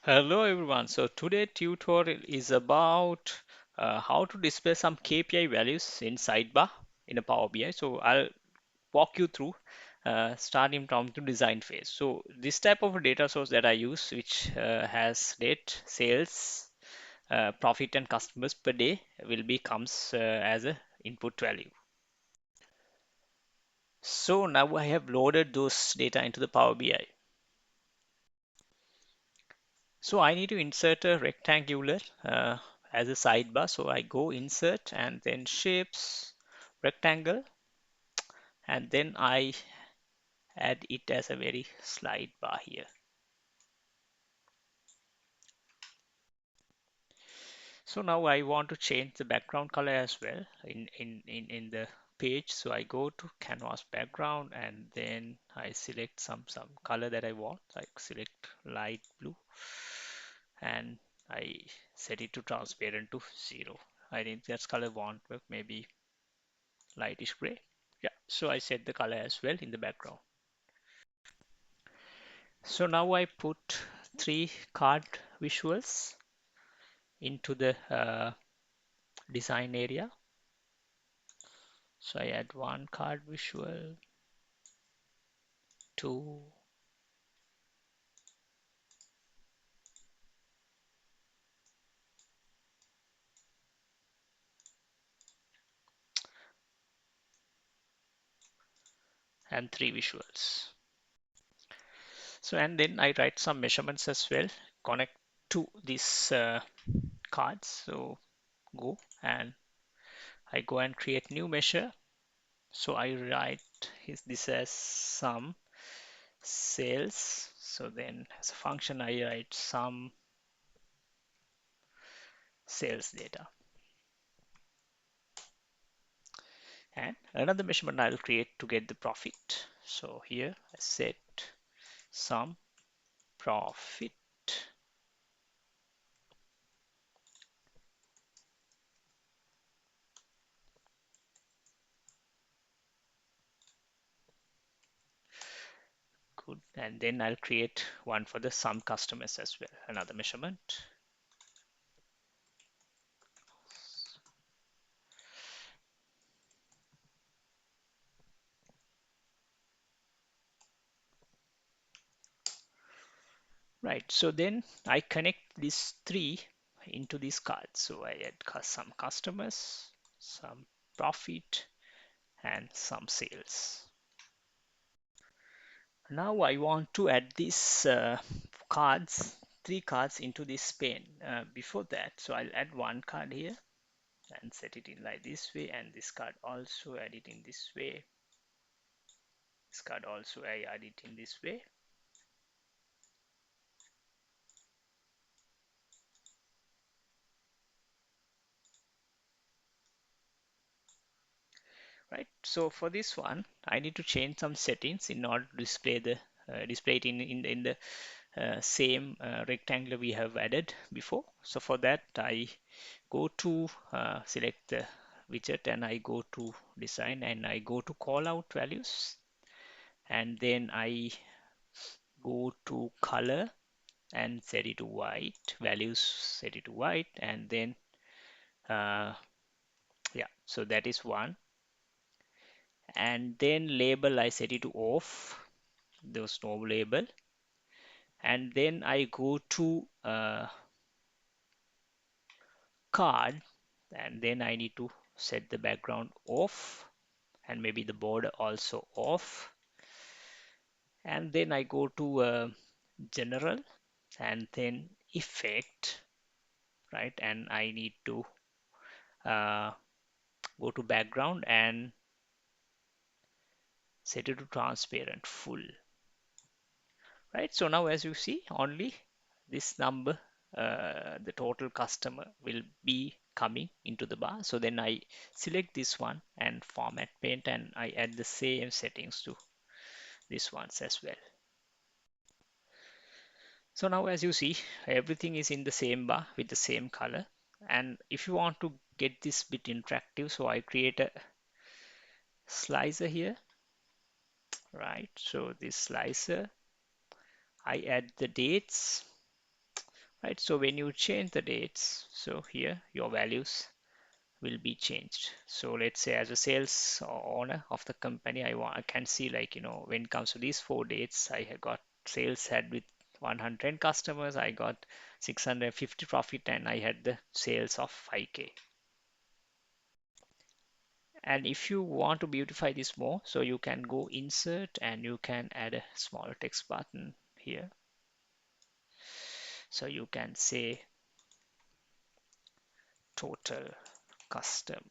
Hello everyone. So today tutorial is about how to display some KPI values in Sidebar in a Power BI. So I'll walk you through starting from the design phase. So this type of a data source that I use, which has date, sales, profit and customers per day will be comes as a input value. So now I have loaded those data into the Power BI. So I need to insert a rectangular as a sidebar. So I go insert and then shapes, rectangle, and then I add it as a very slide bar here. So now I want to change the background color as well in the page. So I go to canvas background and then I select some color that I want. I select light blue and I set it to transparent to 0. I think that's color want, but maybe lightish gray. Yeah, so I set the color as well in the background. So now I put 3 card visuals into the design area. So I add 1 card visual, 2, and 3 visuals. So and then I write some measurements as well, connect to these cards. So go and I go and create new measure. So I write this as some sales. So then as a function, I write some sales data. And another measurement I'll create to get the profit. So here I set some profit. Good. And then I'll create one for the some customers as well. Another measurement. Right. So then I connect these 3 into these cards. So I add some customers, some profit, and some sales. Now I want to add these cards, 3 cards into this pane. Before that, so I'll add 1 card here and set it in like this way, and this card also add it in this way. This card also I add it in this way. Right. So for this one, I need to change some settings in order to display it in the same rectangle we have added before. So for that, I go to select the widget and I go to design and I go to call out values, and then I go to color and set it to white, values set it to white, and then yeah, so that is one. And then label I set it to off, those no label, and then I go to card, and then I need to set the background off and maybe the border also off, and then I go to general and then effect, right, and I need to uh, go to background and set it to transparent full, right. So now as you see, only this number, the total customer will be coming into the bar. So then I select this one and format paint and I add the same settings to this ones as well. So now as you see, everything is in the same bar with the same color. And if you want to get this bit interactive, so I create a slicer here, right? So this slicer, I add the dates right? So when you change the dates, so here your values will be changed. So let's say as a sales owner of the company, I can see like, when it comes to these 4 dates, I have got sales had with 110 customers, I got 650 profit, and I had the sales of 5K. And if you want to beautify this more, so you can go insert and you can add a small text button here. So you can say total customers,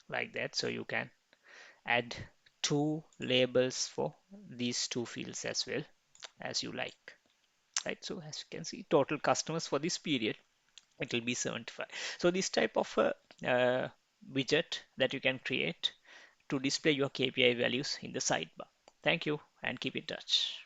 like that. So you can add two labels for these two fields as well as you like, right? So as you can see, total customers for this period, it will be 75. So this type of widget that you can create to display your KPI values in the sidebar. Thank you and keep in touch.